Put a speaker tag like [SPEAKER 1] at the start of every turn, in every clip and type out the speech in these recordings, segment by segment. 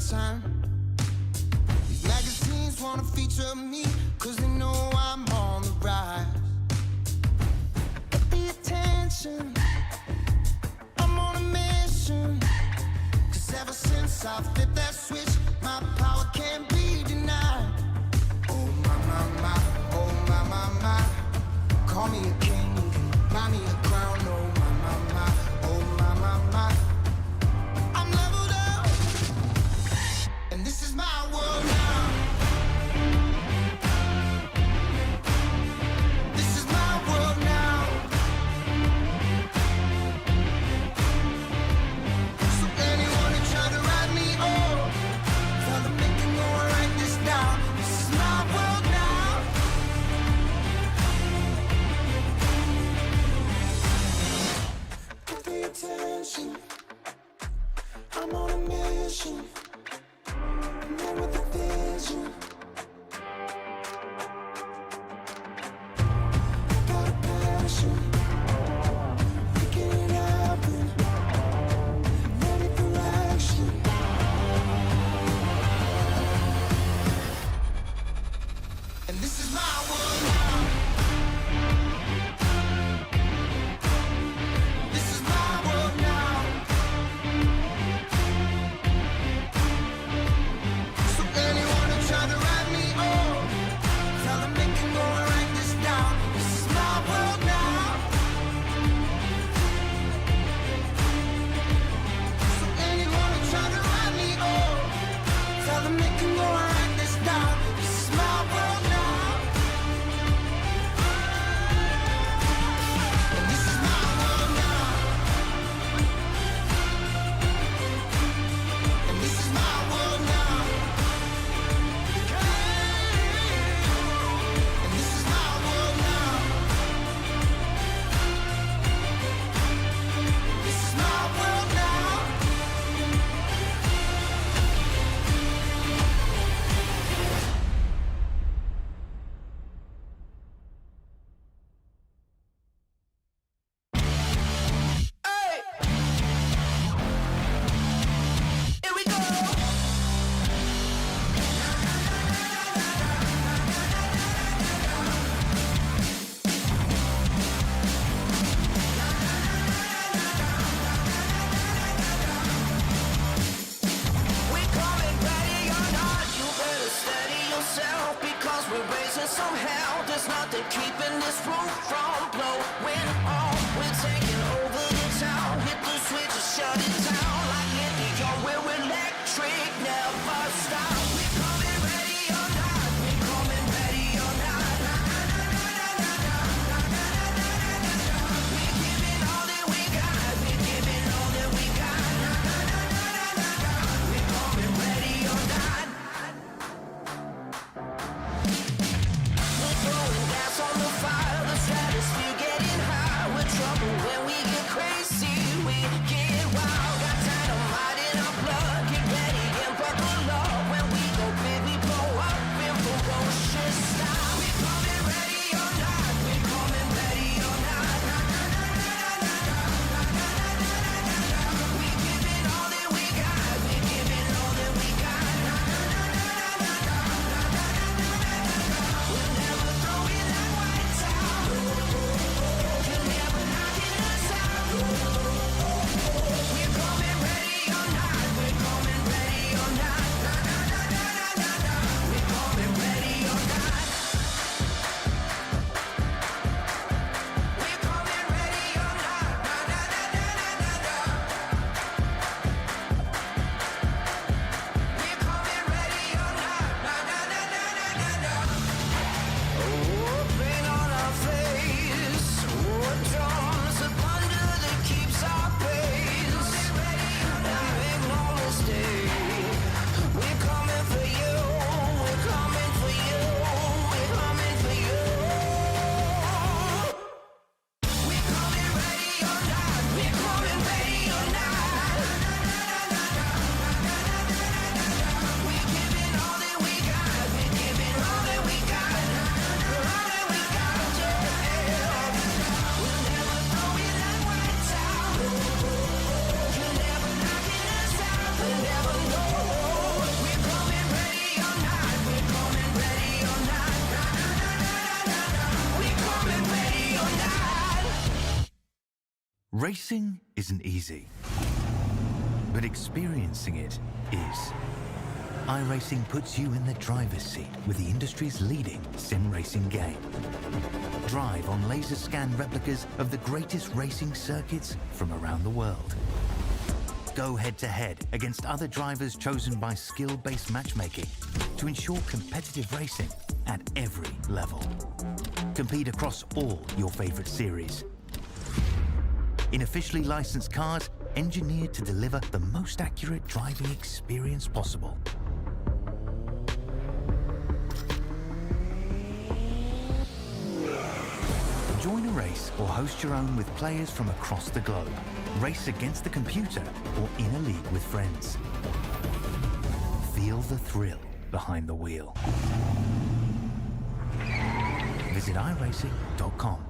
[SPEAKER 1] time. These magazines wanna feature me, cause they know I'm on the rise. Get the attention, I'm on a mission. Cause ever since I flipped that switch, my power can't be denied. Oh my, my, my, oh my, my, my. Call me a king, you can buy me a crown. Oh my, my, my, oh my, my, my. I'm leveled up, and this is my world now. This is my world now. So anyone who tried to write me off, tell them they can go and write this down. This is my world now. Give the attention, I'm on a mission. I'm there with a vision. I got a passion, making it happen. I'm ready for action. And this is my world now. This is my world now. So anyone who tried to write me off, tell them they can go and write this down. This is my world now. So anyone who tried to write me off, tell them they can go and write this down. This is my world now. And this is my world now. And this is my world now. And this is my world now. This is my world now. Hey! Here we go! We're coming, ready or not, you better steady yourself, because we're raising some hell. There's nothing keeping this roof from blowing off. We're taking over the town, hit the switch and shut it down. Like India, we're electric, never stop. We're coming, ready or not, we're coming, ready or not. We're giving all that we got, we're giving all that we got. We're coming, ready or not. We're throwing gas on the fire, the stratosphere getting high.
[SPEAKER 2] Racing isn't easy, but experiencing it is. iRacing puts you in the driver's seat with the industry's leading sim racing game. Drive on laser scan replicas of the greatest racing circuits from around the world. Go head-to-head against other drivers chosen by skill-based matchmaking to ensure competitive racing at every level. Compete across all your favorite series. In officially licensed cars, engineered to deliver the most accurate driving experience possible. Join a race or host your own with players from across the globe. Race against the computer or in a league with friends. Feel the thrill behind the wheel. Visit iRacing.com.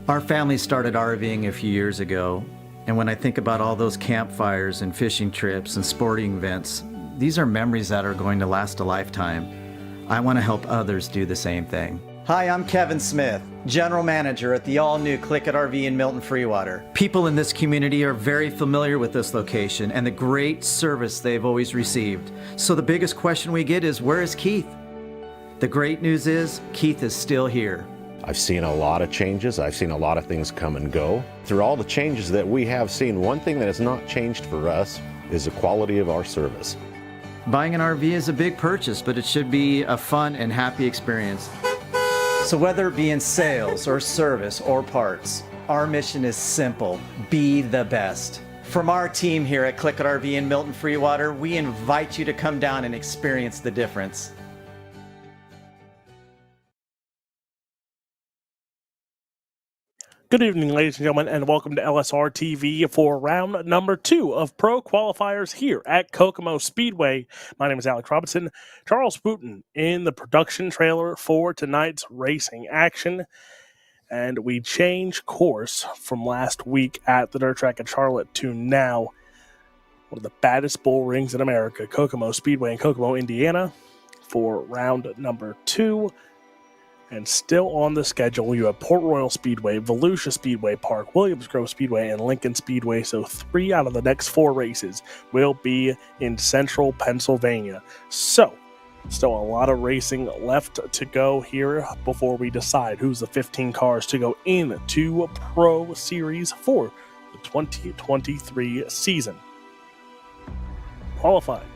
[SPEAKER 3] Our family started RVing a few years ago, and when I think about all those campfires and fishing trips and sporting events, these are memories that are going to last a lifetime. I want to help others do the same thing. Hi, I'm Kevin Smith, General Manager at the all-new Click It RV in Milton Freewater. People in this community are very familiar with this location and the great service they've always received. So the biggest question we get is, where is Keith? The great news is, Keith is still here.
[SPEAKER 4] I've seen a lot of changes. I've seen a lot of things come and go. Through all the changes that we have seen, one thing that has not changed for us is the quality of our service.
[SPEAKER 3] Buying an RV is a big purchase, but it should be a fun and happy experience. So whether it be in sales or service or parts, our mission is simple: be the best. From our team here at Click It RV in Milton Freewater, we invite you to come down and experience the difference.
[SPEAKER 5] Good evening, ladies and gentlemen, and welcome to LSRTV for round number 2 of pro qualifiers here at Kokomo Speedway. My name is Alex Robinson. Charles Wooten in the production trailer for tonight's racing action. And we change course from last week at the dirt track at Charlotte to now one of the baddest bull rings in America, Kokomo Speedway in Kokomo, Indiana, for round number 2. And still on the schedule, you have Port Royal Speedway, Volusia Speedway Park, Williams Grove Speedway, and Lincoln Speedway. So 3 out of the next 4 races will be in central Pennsylvania. So still a lot of racing left to go here before we decide who's the 15 cars to go into Pro Series for the 2023 season. Qualifying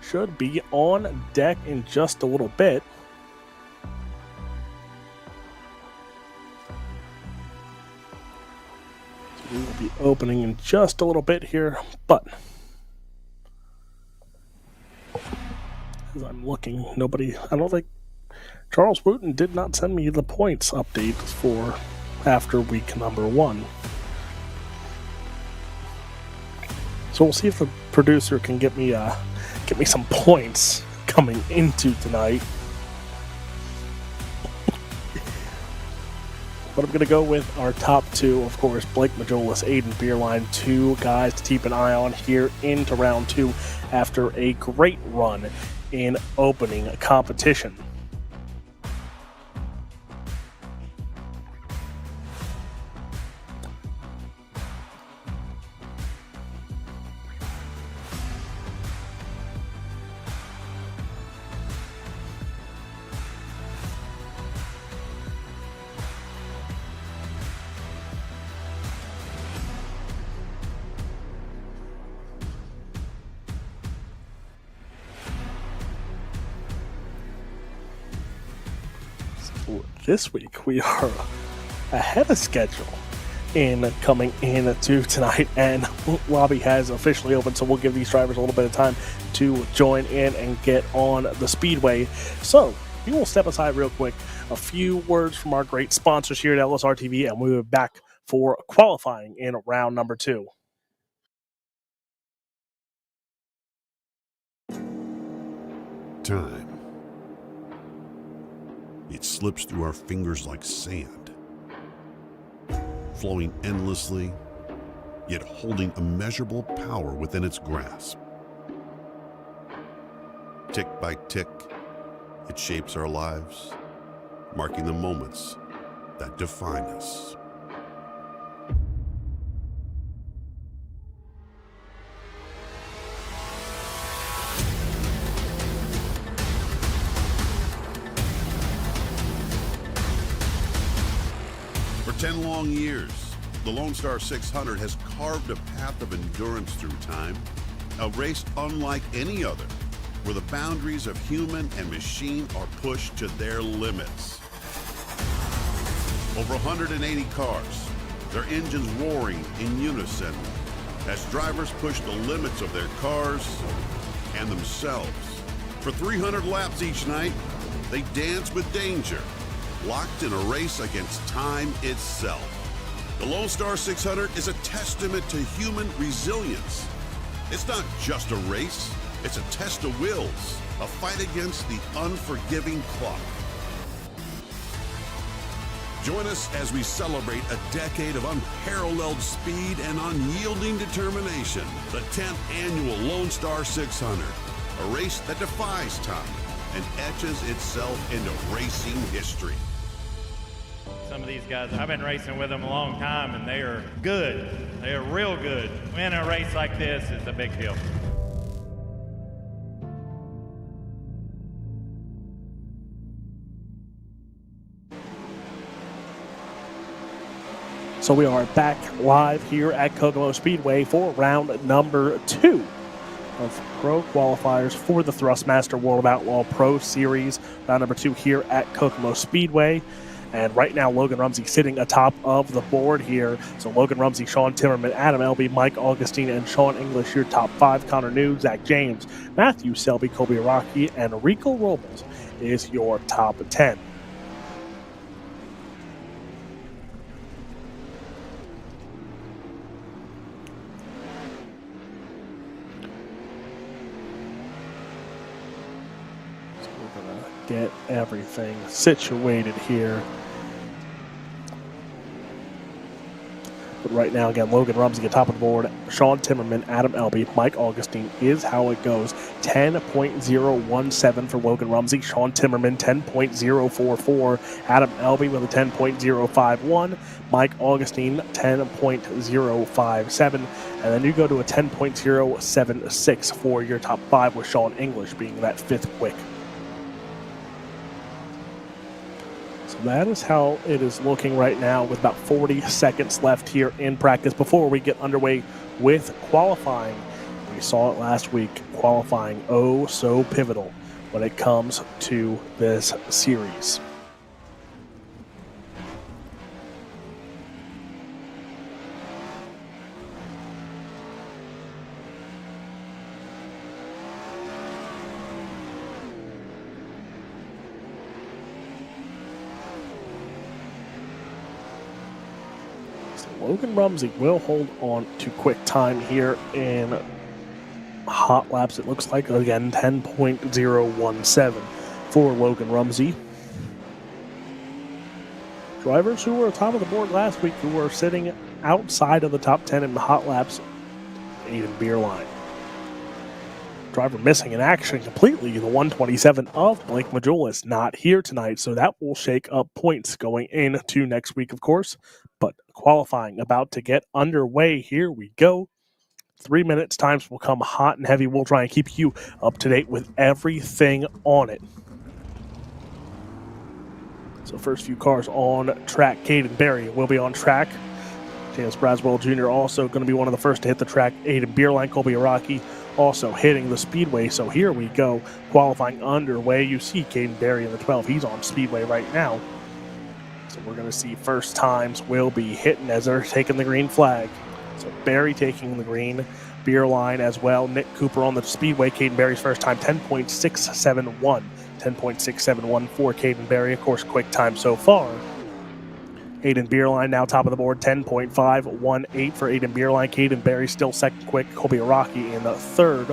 [SPEAKER 5] should be on deck in just a little bit. We will be opening in just a little bit here, but as I'm looking, I don't think Charles Wooten did not send me the points update for after week number 1. So we'll see if the producer can get me some points coming into tonight. But I'm going to go with our top 2, of course, Blake Majolis, Aiden Beerline, 2 guys to keep an eye on here into round 2 after a great run in opening competition. This week we are ahead of schedule in coming into tonight, and lobby has officially opened, so we'll give these drivers a little bit of time to join in and get on the speedway. So We will step aside real quick. A few words from our great sponsors here at LSRTV, and we'll be back for qualifying in round number 2.
[SPEAKER 6] Time. It slips through our fingers like sand, flowing endlessly, yet holding immeasurable power within its grasp. Tick by tick, it shapes our lives, marking the moments that define us. For 10 long years, the Lone Star 600 has carved a path of endurance through time, a race unlike any other, where the boundaries of human and machine are pushed to their limits. Over 180 cars, their engines roaring in unison as drivers push the limits of their cars and themselves. For 300 laps each night, they dance with danger, locked in a race against time itself. The Lone Star 600 is a testament to human resilience. It's not just a race, it's a test of wills, a fight against the unforgiving clock. Join us as we celebrate a decade of unparalleled speed and unyielding determination. The 10th annual Lone Star 600, a race that defies time and etches itself into racing history.
[SPEAKER 7] Some of these guys, I've been racing with them a long time, and they are good. They are real good. Winning a race like this is a big deal.
[SPEAKER 5] So we are back live here at Kokomo Speedway for round number 2 of pro qualifiers for the Thrustmaster World of Outlaw Pro Series. Round number 2 here at Kokomo Speedway. And right now, Logan Rumsey sitting atop of the board here. So Logan Rumsey, Sean Timmerman, Adam Elby, Mike Augustine, and Sean English, your top 5. Connor New, Zach James, Matthew Selby, Colby Araki, and Rico Robles is your top 10. So we're going to get everything situated here. But right now, again, Logan Rumsey at top of the board. Sean Timmerman, Adam Elby, Mike Augustine is how it goes. 10.017 for Logan Rumsey. Sean Timmerman, 10.044. Adam Elby with a 10.051. Mike Augustine, 10.057. And then you go to a 10.076 for your top 5, with Sean English being that 5th quick. So that is how it is looking right now, with about 40 seconds left here in practice before we get underway with qualifying. We saw it last week, qualifying so pivotal when it comes to this series. Logan Rumsey will hold on to quick time here in hot laps. It looks like, again, 10.017 for Logan Rumsey. Drivers who were top of the board last week, who were sitting outside of the top 10 in the hot laps, even beer line. Driver missing in action completely, the 127 of Blake Majulis, not here tonight, so that will shake up points going into next week, of course. But qualifying about to get underway. Here we go. 3 minutes. Times will come hot and heavy. We'll try and keep you up to date with everything on it. So first few cars on track. Caden Berry will be on track. James Braswell Jr. also going to be one of the first to hit the track. Aiden Beerline, Colby Araki also hitting the speedway. So here we go. Qualifying underway. You see Caden Berry in the 12. He's on speedway right now. So we're going to see first times will be hitting as they're taking the green flag. So Berry taking the green, beer line as well. Nick Cooper on the speedway. Caden Berry's first time, 10.671. 10.671 for Caden Berry. Of course, quick time so far. Aiden Beerline now top of the board, 10.518 for Aiden Beerline. Caden Berry still second quick. Colby Araki in the third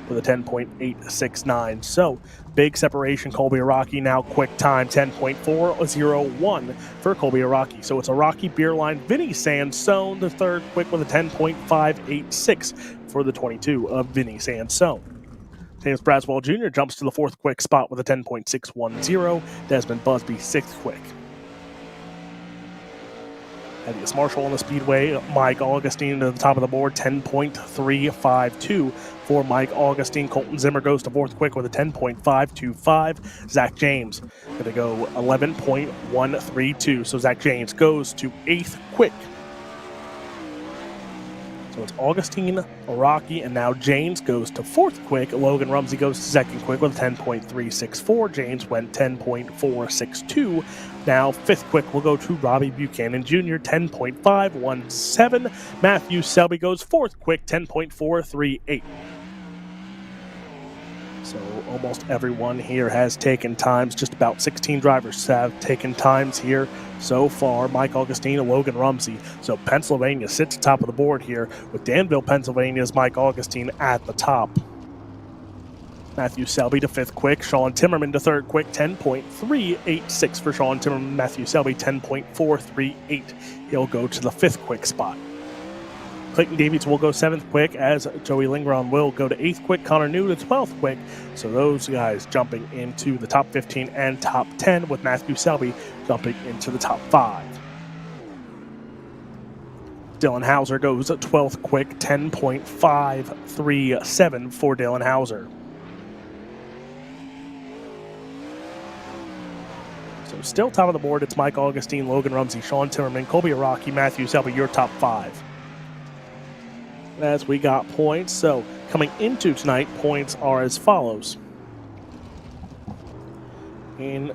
[SPEAKER 5] with a 10.869. So big separation. Colby Araki now quick time, 10.401 for Colby Araki. So it's Araki, Beerline, Vinny Sansone, the third quick with a 10.586 for the 22 of Vinny Sansone. James Braswell Jr. jumps to the fourth quick spot with a 10.610. Desmond Busby, sixth quick. Thaddeus Marshall on the speedway. Mike Augustine to the top of the board, 10.352 for Mike Augustine. Colton Zimmer goes to fourth quick with a 10.525. Zach James going to go 11.132. So Zach James goes to eighth quick. So it's Augustine, Araki, and now James goes to fourth quick. Logan Rumsey goes to second quick with 10.364. James went 10.462. Now fifth quick will go to Robbie Buchanan Jr., 10.517. Matthew Selby goes fourth quick, 10.438. So almost everyone here has taken times. Just about 16 drivers have taken times here so far. Mike Augustine and Logan Rumsey. So Pennsylvania sits atop of the board here with Danville, Pennsylvania's Mike Augustine at the top. Matthew Selby to fifth quick. Sean Timmerman to third quick, 10.386 for Sean Timmerman. Matthew Selby, 10.438. He'll go to the fifth quick spot. Clayton Davies will go seventh quick, as Joey Lingron will go to eighth quick. Connor New to 12th quick. So those guys jumping into the top 15 and top 10, with Matthew Selby jumping into the top 5. Dylan Hauser goes at 12th quick, 10.537 for Dylan Hauser. So still top of the board, it's Mike Augustine, Logan Rumsey, Sean Timmerman, Colby Araki, Matthew Selby, your top 5. As we got points, so coming into tonight, points are as follows. And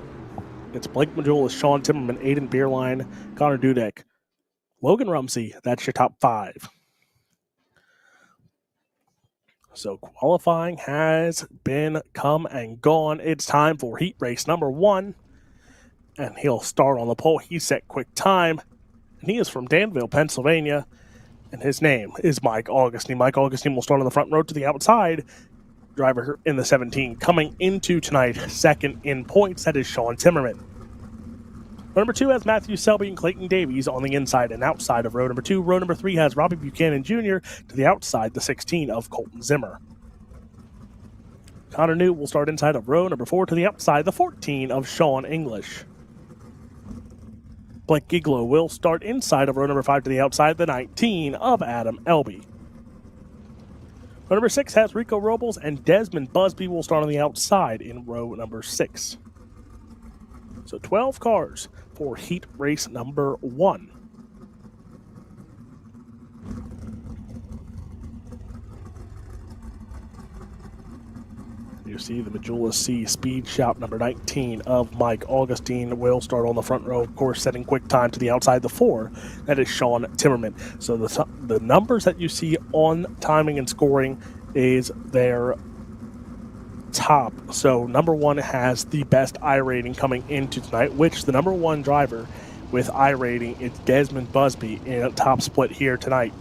[SPEAKER 5] it's Blake Majulis, Sean Timmerman, Aiden Beerline, Connor Dudek, Logan Rumsey. That's your top 5. So qualifying has been come and gone. It's time for heat race number 1. And he'll start on the pole. He set quick time. And he is from Danville, Pennsylvania. And his name is Mike Augustine. Mike Augustine will start on the front row to the outside. Driver in the 17. Coming into tonight, second in points, that is Sean Timmerman. Row number 2 has Matthew Selby and Clayton Davies on the inside and outside of row number 2. Row number 3 has Robbie Buchanan Jr. to the outside, the 16 of Colton Zimmer. Connor New will start inside of row number 4 to the outside, the 14 of Sean English. Blake Giglow will start inside of row number 5 to the outside, the 19 of Adam Elby. Row number 6 has Rico Robles, and Desmond Busby will start on the outside in row number 6. So 12 cars for heat race number 1. You see the Majula C Speed Shout number 19 of Mike Augustine will start on the front row, of course, setting quick time to the outside, the 4. That is Sean Timmerman. So the numbers that you see on timing and scoring is their top. So number 1 has the best iRating coming into tonight, which the number 1 driver with iRating is Desmond Busby in a top split here tonight.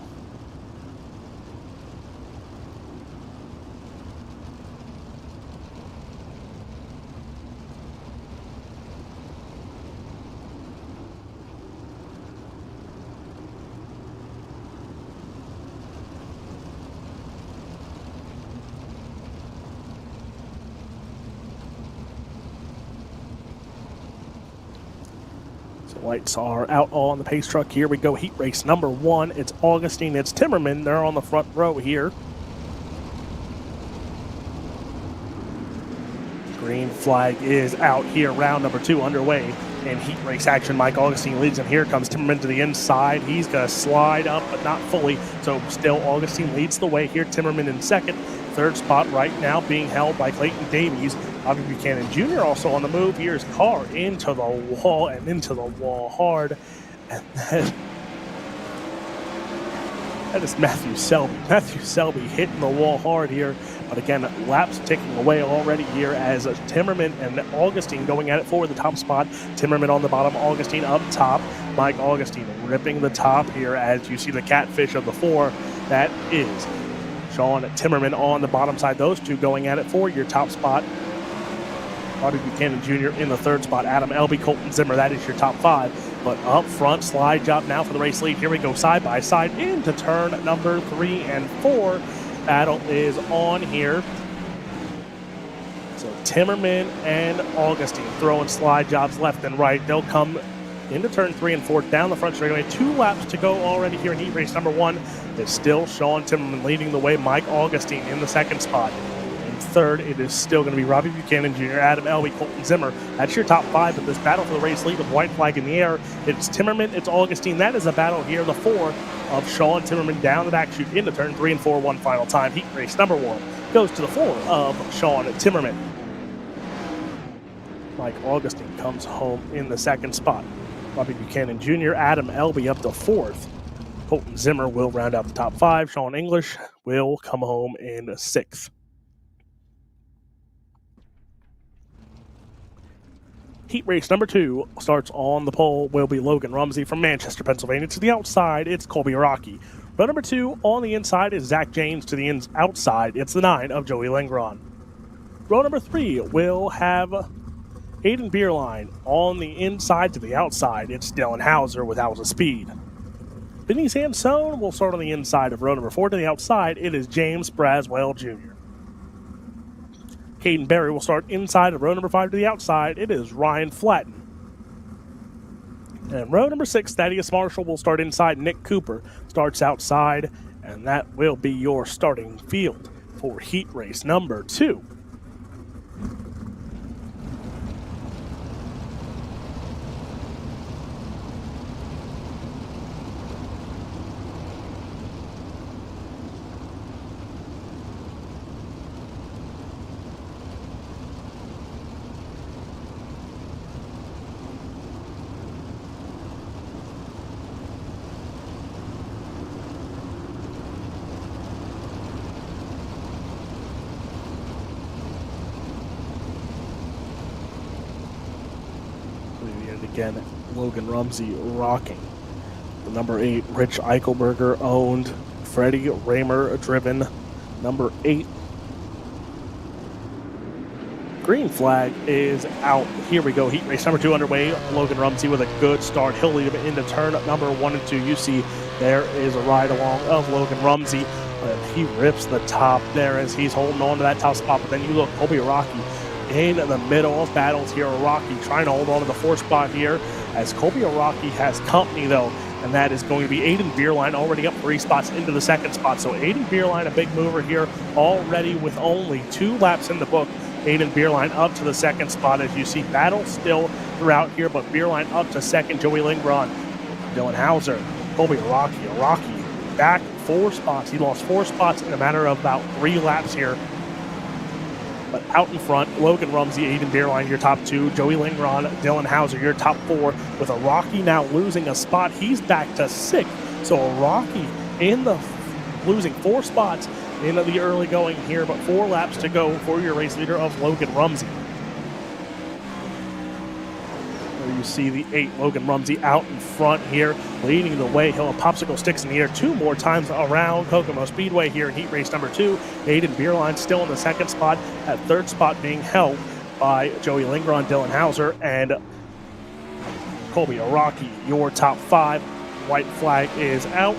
[SPEAKER 5] Lights are out on the pace truck. Here we go. Heat race number 1. It's Augustine. It's Timmerman. They're on the front row here. Green flag is out here. Round number 2 underway in heat race action. Mike Augustine leads, and here comes Timmerman to the inside. He's going to slide up, but not fully. So still Augustine leads the way here. Timmerman in second. Third spot right now being held by Clayton Davies. Robbie Buchanan Jr. also on the move. Here's car into the wall and into the wall hard. And that is Matthew Selby. Matthew Selby hitting the wall hard here. But again, laps ticking away already here as Timmerman and Augustine going at it for the top spot. Timmerman on the bottom, Augustine up top. Mike Augustine ripping the top here as you see the catfish of the 4. That is Sean Timmerman on the bottom side. Those two going at it for your top spot. Bobby Buchanan Jr. in the 3rd spot. Adam Elby, Colton Zimmer, that is your top 5. But up front, slide job now for the race lead. Here we go side by side into turn number 3 and 4. Battle is on here. So Timmerman and Augustine throwing slide jobs left and right. They'll come into turn 3 and 4 down the front straightaway. 2 laps to go already here in heat race number 1. It's still Sean Timmerman leading the way. Mike Augustine in the 2nd spot. In 3rd, it is still going to be Robbie Buchanan Jr., Adam Elby, Colton Zimmer. That's your top 5, but this battle for the race lead with white flag in the air. It's Timmerman, it's Augustine. That is a battle here. The 4 of Sean Timmerman down the back chute into turn 3 and 4 one final time. Heat race number 1 goes to the 4 of Sean Timmerman. Mike Augustine comes home in the 2nd spot. Robbie Buchanan Jr., Adam Elby up to 4th. Colton Zimmer will round out the top 5. Sean English will come home in 6th. Heat race number 2 starts on the pole. Will be Logan Rumsey from Manchester, Pennsylvania. To the outside, it's Colby Rocky. Row number 2 on the inside is Zach James. To the outside, it's the 9 of Joey Lengron. Row number 3 will have Aiden Beerline. On the inside to the outside, it's Dylan Hauser with Hauser Speed. Benny Sansone will start on the inside of row number 4. To the outside, it is James Braswell Jr. Caden Berry will start inside of row number 5. To the outside, it is Ryan Flatten. And row number 6, Thaddeus Marshall will start inside. Nick Cooper starts outside, and that will be your starting field for heat race number 2. Again, Logan Rumsey rocking. The number 8, Rich Eichelberger owned. Freddie Raymer driven. Number 8. Green flag is out. Here we go. Heat race number 2 underway. Logan Rumsey with a good start. He'll lead him into turn number 1 and 2. You see there is a ride along of Logan Rumsey. He rips the top there as he's holding on to that top spot. But then you look, Colby Rocky in the middle of battles here. Rocky trying to hold on to the 4th spot here as Colby Rocky has company though, and that is going to be Aiden Beerline already up 3 spots into the 2nd spot. So Aiden Beerline, a big mover here already with only 2 laps in the book. Aiden Beerline up to the 2nd spot as you see battle still throughout here, but Beerline up to 2nd. Joey Lingron, Dylan Hauser, Colby Rocky back 4 spots. He lost 4 spots in a matter of about 3 laps here. But out in front, Logan Rumsey, Aiden Beerline, your top 2. Joey Lingron, Dylan Hauser, your top 4. With a Rocky now losing a spot, he's back to 6th. So a Rocky in the losing 4 spots in the early going here, but 4 laps to go for your race leader of Logan Rumsey. There you see the 8, Logan Rumsey out in front here, leading the way. He'll have popsicle sticks in the air 2 more times around Kokomo Speedway here in heat race number 2. Aiden Beerline still in the 2nd spot. That 3rd spot being held by Joey Lingron, Dylan Hauser, and Colby Rocky, your top 5. White flag is out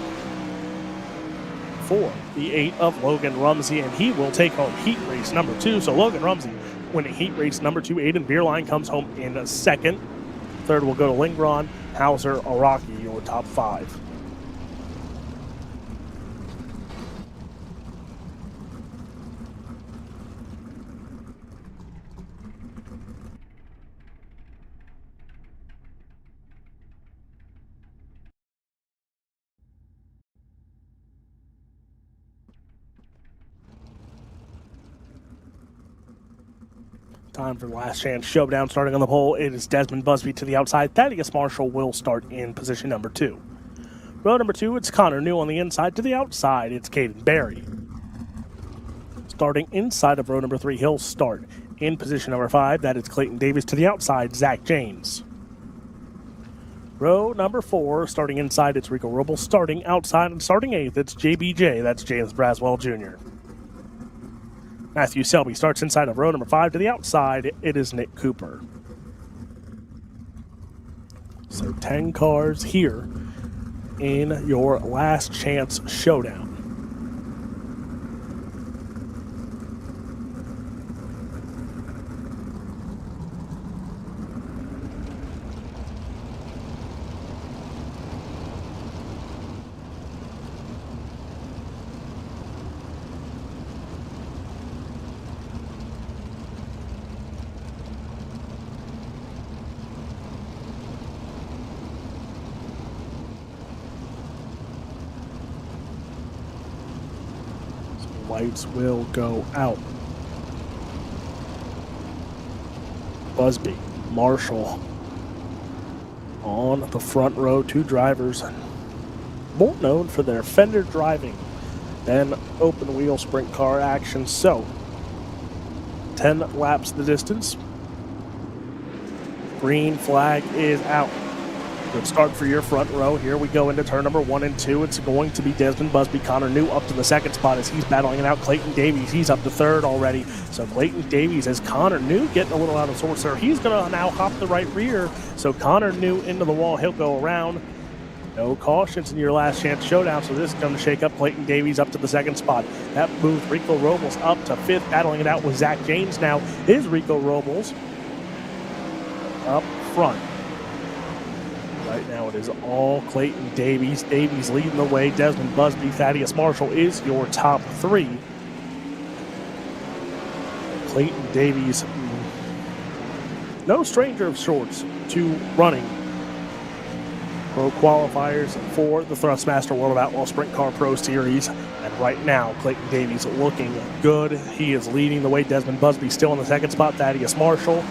[SPEAKER 5] for the 8 of Logan Rumsey, and he will take home heat race number 2. So Logan Rumsey winning heat race number 2. Aiden Beerline comes home in 2nd. 3rd will go to Lingron, Hauser, Araki, your top 5. Time for the last chance showdown starting on the pole. It is Desmond Busby to the outside. Thaddeus Marshall will start in position number 2. Row number 2, it's Connor New on the inside. To the outside, it's Caden Berry. starting inside of row number 3. He'll start in position number 5. That is Clayton Davis. To the outside, Zach James. Row number 4, starting inside, it's Rico Robles. Starting outside and starting 8th, it's JBJ. That's James Braswell Jr. Matthew Selby starts inside of row number 5. To the outside, it is Nick Cooper. So 10 cars here in your last chance showdown. Lights will go out. Busby, Marshall on the front row. 2 drivers more known for their fender driving than open wheel sprint car action. So 10 laps the distance. Green flag is out. Good start for your front row. Here we go into turn number 1 and 2. It's going to be Desmond Busby. Connor New up to the second spot as he's battling it out. Clayton Davies, he's up to third already. So Clayton Davies, as Connor New getting a little out of sorts there, he's going to now hop the right rear. So Connor New into the wall. He'll go around. No cautions in your last chance showdown, so this is going to shake up Clayton Davies up to the second spot. That moves Rico Robles up to 5th, battling it out with Zach James now. Is Rico Robles up front. Right now it is all Clayton Davies. Davies leading the way. Desmond Busby, Thaddeus Marshall is your top 3. Clayton Davies, no stranger of sorts to running pro qualifiers for the Thrustmaster World of Outlaw Sprint Car Pro Series. And right now, Clayton Davies looking good. He is leading the way. Desmond Busby still in the second spot. Thaddeus Marshall.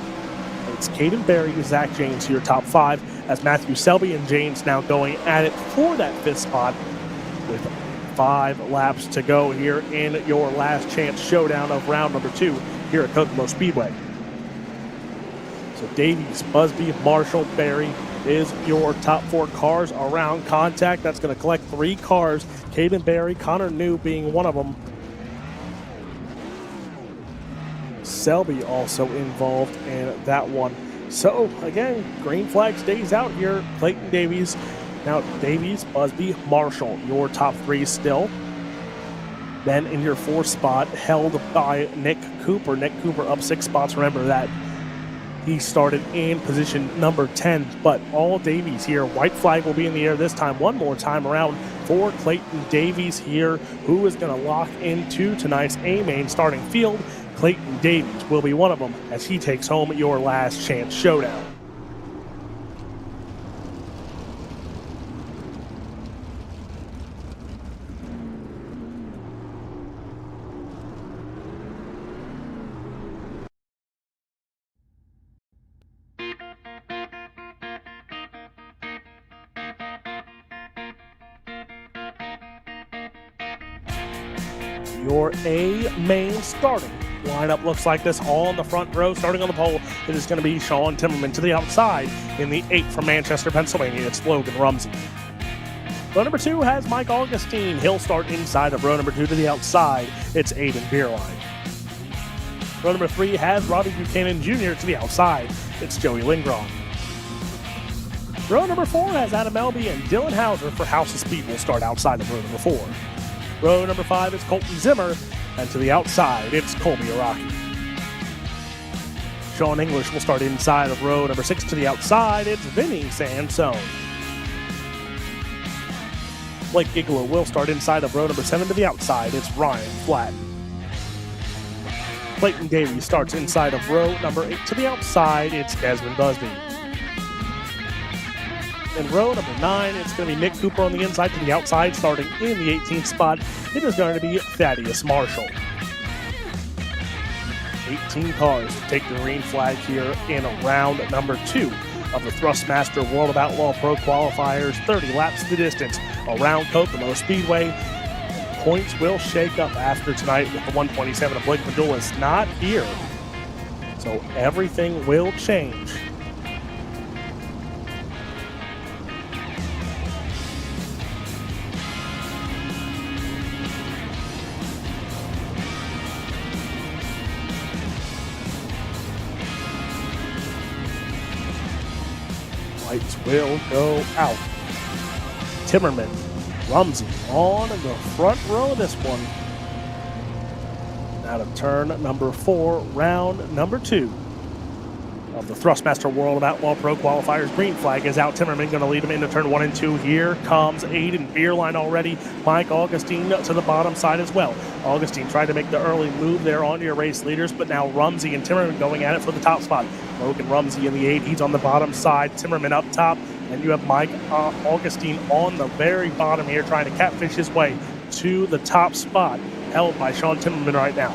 [SPEAKER 5] It's Caden Berry, Zach James, your top 5, as Matthew Selby and James now going at it for that 5th spot with 5 laps to go here in your last chance showdown of round number 2 here at Kokomo Speedway. So Davies, Busby, Marshall, Berry is your top 4 cars around contact. That's going to collect 3 cars. Caden Berry, Connor New being one of them. Selby also involved in that one. So again, green flag stays out here. Clayton Davies. Now Davies, Busby, Marshall, your top 3 still. Then in your 4th spot, held by Nick Cooper. Nick Cooper up 6 spots. Remember that he started in position number 10, but all Davies here. White flag will be in the air this time, one more time around for Clayton Davies here, who is going to lock into tonight's A-main starting field. Clayton Davies will be one of them as he takes home your last chance showdown. Your A-main starting lineup looks like this, all in the front row. Starting on the pole, it is going to be Sean Timmerman. To the outside, in the 8 from Manchester, Pennsylvania, it's Logan Rumsey. Row number 2 has Mike Augustine. He'll start inside of row number 2. To the outside, it's Aiden Beerline. Row number 3 has Robbie Buchanan Jr. To the outside, it's Joey Lindgren. Row number 4 has Adam Elby and Dylan Hauser for House of Speed will start outside of row number 4. Row number 5 is Colton Zimmer, and to the outside, it's Colby Araki. Sean English will start inside of row number 6. To the outside, it's Vinny Sansone. Blake Gigolo will start inside of row number 7. To the outside, it's Ryan Flatton. Clayton Davies starts inside of row number 8. To the outside, it's Desmond Busby. In row number 9, it's going to be Nick Cooper on the inside. To the outside, starting in the 18th spot, it is going to be Thaddeus Marshall. 18 cars to take the green flag here in round number 2 of the Thrustmaster World of Outlaw Pro Qualifiers. 30 laps the distance around Kokomo Speedway. points will shake up after tonight with the 127 of Blake Padula is not here. So everything will change. Lights will go out. Timmerman, Rumsey on the front row of this one. Out of turn number 4, round number 2 of the Thrustmaster World of Outlaw Pro Qualifiers. Green flag is out. Timmerman going to lead him into turn 1 and 2. Here comes Aiden Beerline already. Mike Augustine to the bottom side as well. Augustine tried to make the early move there onto your race leaders, but now Rumsey and Timmerman going at it for the top spot. Logan Rumsey in the 8. He's on the bottom side. Timmerman up top. And you have Mike Augustine on the very bottom here trying to catfish his way to the top spot, held by Sean Timmerman right now.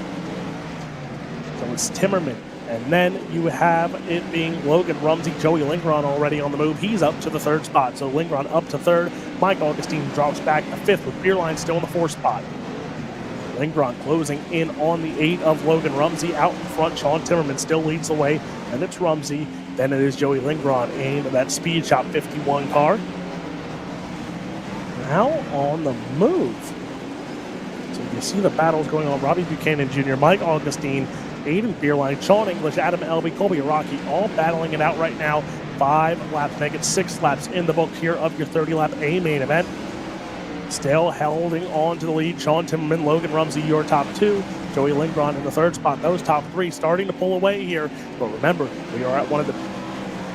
[SPEAKER 5] So it's Timmerman. And then you have it being Logan Rumsey, Joey Lingron already on the move. He's up to the 3rd spot. So Lingron up to 3rd. Mike Augustine drops back to 5th with Beerline still in the 4th spot. Lingron closing in on the 8 of Logan Rumsey. Out in front, Sean Timmerman still leads the way. And it's Rumsey. Then it is Joey Lingron in that Speed Shop 51 car. Now on the move. So you see the battles going on. Robbie Buchanan Jr., Mike Augustine, Aiden Beerline, Sean English, Adam Elby, Colby Rocky, all battling it out right now. 5 laps, make it 6 laps in the book here of your 30-lap A main event. Still holding on to the lead, Sean Timmerman, Logan Rumsey, your top 2. Joey Lingron in the 3rd spot. Those top 3 starting to pull away here. But remember, we are at one of the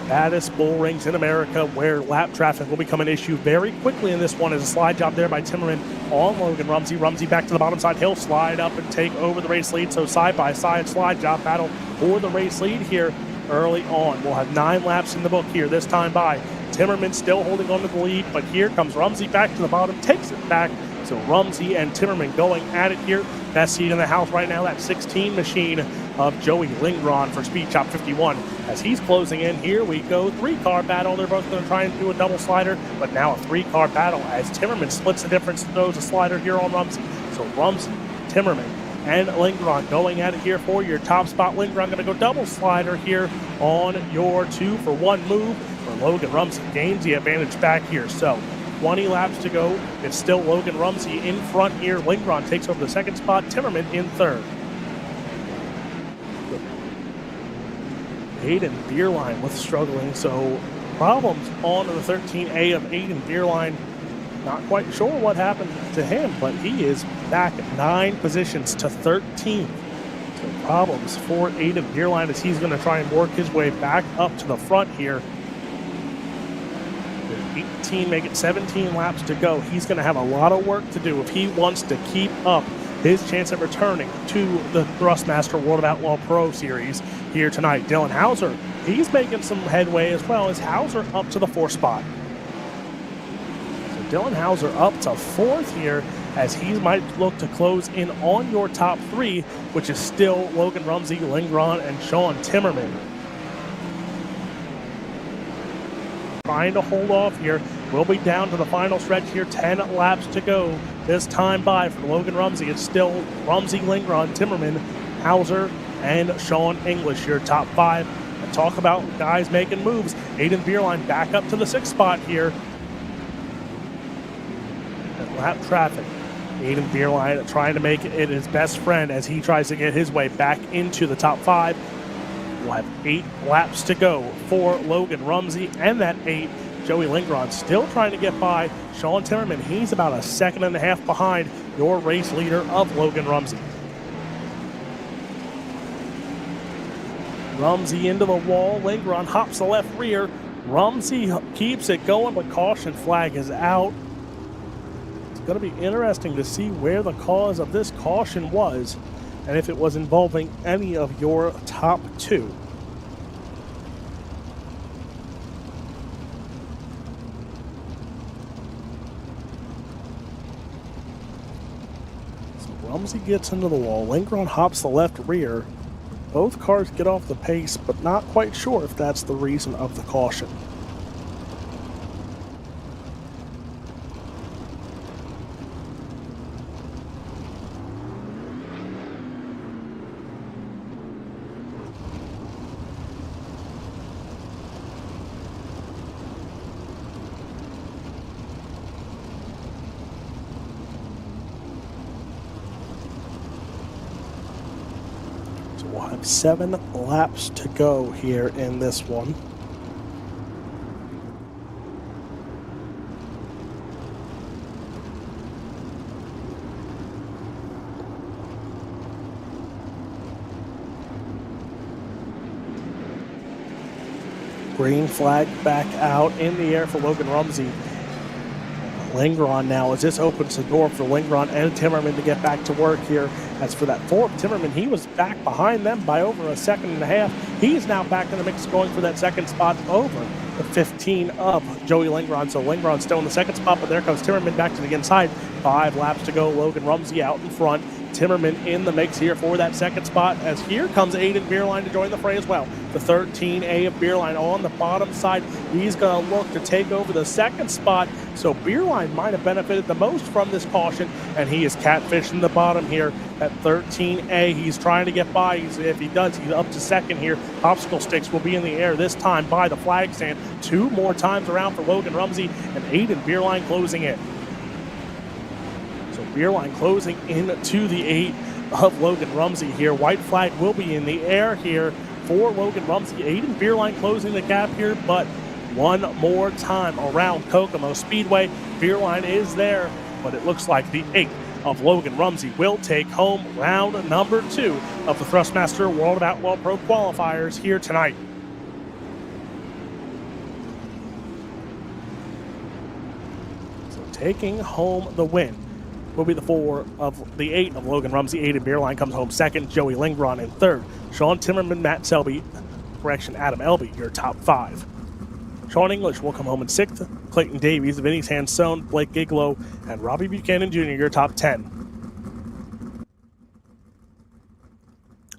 [SPEAKER 5] baddest bull rings in America where lap traffic will become an issue very quickly in this one. Is a slide job there by Timmerman on Logan Rumsey. Rumsey back to the bottom side. He'll slide up and take over the race lead. So side-by-side slide job battle for the race lead here early on. We'll have 9 laps in the book here this time by. Timmerman still holding on to the lead, but here comes Rumsey back to the bottom, takes it back. So Rumsey and Timmerman going at it here. Best seat in the house right now, that 16 machine of Joey Lingron for Speed Shop 51. As he's closing in, here we go. 3-car battle. They're both going to try and do a double slider, but now a 3-car battle as Timmerman splits the difference and throws a slider here on Rumsey. So Rumsey, Timmerman, and Lingron going at it here for your top spot. Lingron going to go double slider here on your 2-for-1 move. Logan Rumsey gains the advantage back here. So 20 laps to go. It's still Logan Rumsey in front here. Lingron takes over the 2nd spot. Timmerman in 3rd. Aiden Beerline with struggling. So problems on the 13A of Aiden Beerline. Not quite sure what happened to him, but he is back 9 positions to 13th. So problems for Aiden Beerline as he's going to try and work his way back up to the front here. 18, make it 17 laps to go. He's going to have a lot of work to do if he wants to keep up his chance of returning to the Thrustmaster World of Outlaw Pro Series here tonight. Dylan Hauser, he's making some headway as well as Hauser up to the 4th spot. So Dylan Hauser up to 4th here as he might look to close in on your top 3, which is still Logan Rumsey, Lingron, and Sean Timmerman. Trying to hold off here. We'll be down to the final stretch here. 10 laps to go. This time by for Logan Rumsey. It's still Rumsey, Lingron, Timmerman, Hauser, and Sean English, your top 5. And talk about guys making moves. Aiden Beerline back up to the 6th spot here. And lap traffic. Aiden Beerline trying to make it his best friend as he tries to get his way back into the top 5. We'll have 8 laps to go for Logan Rumsey, and that 8, Joey Lingron still trying to get by Sean Timmerman. He's about a 2.5 seconds behind your race leader of Logan Rumsey. Rumsey into the wall. Lingron hops the left rear. Rumsey keeps it going, but caution flag is out. It's going to be interesting to see where the cause of this caution was, and if it was involving any of your top 2. So Rumsey gets into the wall. Lingron hops the left rear. Both cars get off the pace, but not quite sure if that's the reason of the caution. we'll have 7 laps to go here in this one. Green flag back out in the air for Logan Rumsey. Lingron now, as this opens the door for Lingron and Timmerman to get back to work here. As for that fourth, Timmerman, he was back behind them by over a second and a half. He's now back in the mix going for that second spot over the 15 of Joey Lingron. So Lingron still in the second spot, but there comes Timmerman back to the inside. 5 laps to go. Logan Rumsey out in front. Timmerman in the mix here for that second spot, as here comes Aiden Beerline to join the fray as well. The 13A of Beerline on the bottom side. He's going to look to take over the second spot, so Beerline might have benefited the most from this caution, and he is catfishing the bottom here at 13A. He's trying to get by. If he does, he's up to second here. Obstacle sticks will be in the air this time by the flag stand. 2 more times around for Logan Rumsey, and Aiden Beerline closing in. Beerline closing into the 8 of Logan Rumsey here. White flag will be in the air here for Logan Rumsey. Aiden Beerline closing the gap here, but one more time around Kokomo Speedway. Beerline is there, but it looks like the 8 of Logan Rumsey will take home round number 2 of the Thrustmaster World of Outlaw Pro Qualifiers here tonight. So taking home the win will be the 4 of the 8 of Logan Rumsey. Aiden Beerline comes home second. Joey Lingron in third. Sean Timmerman, Matt Selby, Adam Elby, your top 5. Sean English will come home in 6th. Clayton Davies, Vinny Sansone, Blake Giglow, and Robbie Buchanan Jr., your top 10.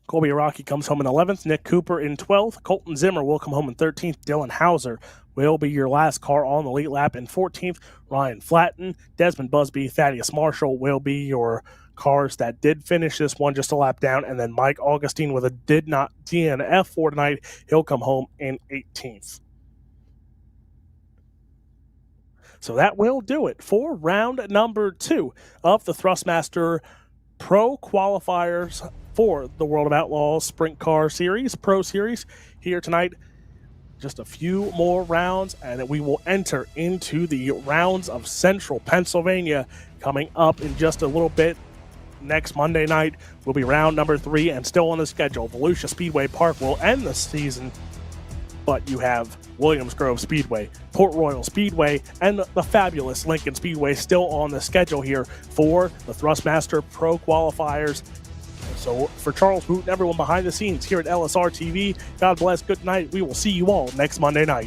[SPEAKER 5] Colby Araki comes home in 11th. Nick Cooper in 12th. Colton Zimmer will come home in 13th. Dylan Hauser will be your last car on the lead lap in 14th. Ryan Flatten, Desmond Busby, Thaddeus Marshall will be your cars that did finish this one just a lap down. And then Mike Augustine with a did not DNF for tonight. He'll come home in 18th. So that will do it for round number 2 of the Thrustmaster Pro Qualifiers for the World of Outlaws Sprint Car Series, Pro Series here tonight. Just a few more rounds, and then we will enter into the rounds of Central Pennsylvania coming up in just a little bit. Next Monday night will be round number 3, and still on the schedule. Volusia Speedway Park will end the season, but you have Williams Grove Speedway, Port Royal Speedway, and the fabulous Lincoln Speedway still on the schedule here for the Thrustmaster Pro Qualifiers. So for Charles Boot and everyone behind the scenes here at LSRTV, God bless, good night. We will see you all next Monday night.